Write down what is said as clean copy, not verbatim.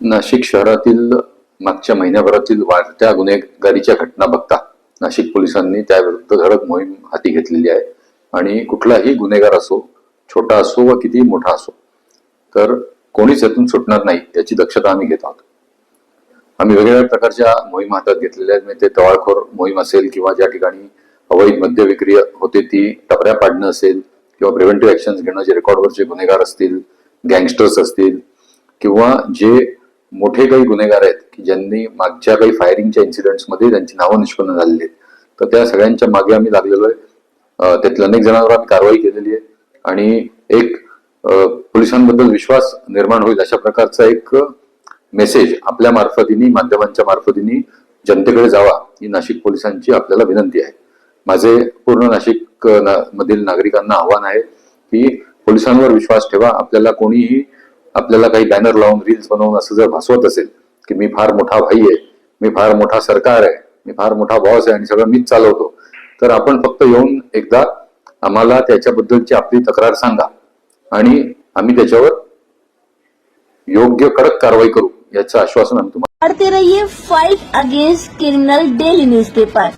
नाशिक शहरातील मागच्या महिन्याभरातील वाढत्या गुन्हेगारीच्या घटना बघता नाशिक पोलिसांनी त्याविरुद्ध धडक मोहीम हाती घेतलेली आहे आणि कुठलाही गुन्हेगार असो, छोटा असो व किती मोठा असो, तर कोणीच यातून सुटणार नाही याची दक्षता आम्ही घेत आहोत. आम्ही वेगवेगळ्या प्रकारच्या मोहीम हातात घेतलेल्या आहेत. म्हणजे ते टवाळखोर मोहीम असेल किंवा ज्या ठिकाणी अवैध मद्य विक्री होते ती टपऱ्या पाडणं असेल किंवा प्रिव्हेंटिव्ह ऍक्शन घेणं, जे रेकॉर्डवरचे गुन्हेगार असतील, गँगस्टर्स असतील किंवा जे मोठे काही गुन्हेगार आहेत की ज्यांनी मागच्या काही फायरिंगच्या इन्सिडेंट्स मध्ये त्यांची नावं निष्पन्न झालेली आहेत, तर त्या सगळ्यांच्या मागे आम्ही लागलेलो आहे. त्यातल्या अनेक जणांवर आम्ही कारवाई केलेली आहे आणि एक पोलिसांबद्दल विश्वास निर्माण होईल अशा प्रकारचा एक मेसेज आपल्या मार्फतीने, माध्यमांच्या मार्फतीने जनतेकडे जावा ही नाशिक पोलिसांची आपल्याला विनंती आहे. माझे पूर्ण नाशिक मधील नागरिकांना आव्हान आहे की पोलिसांवर विश्वास ठेवा. आपल्याला काही बॅनर लावून, रील्स बनवून असं जर भासवत असेल की मी फार मोठा भाई आहे, मी फार मोठा सरकार आहे, मी फार मोठा बॉस आहे आणि सगळं मीच चालवतो, तर आपण फक्त येऊन एकदा आम्हाला त्याच्याबद्दलची आपली तक्रार सांगा आणि आम्ही त्याच्यावर योग्य कडक कारवाई करू याचं आश्वासन आम्ही तुम्हाला. पढ़ते रहिए fight against criminal daily newspaper.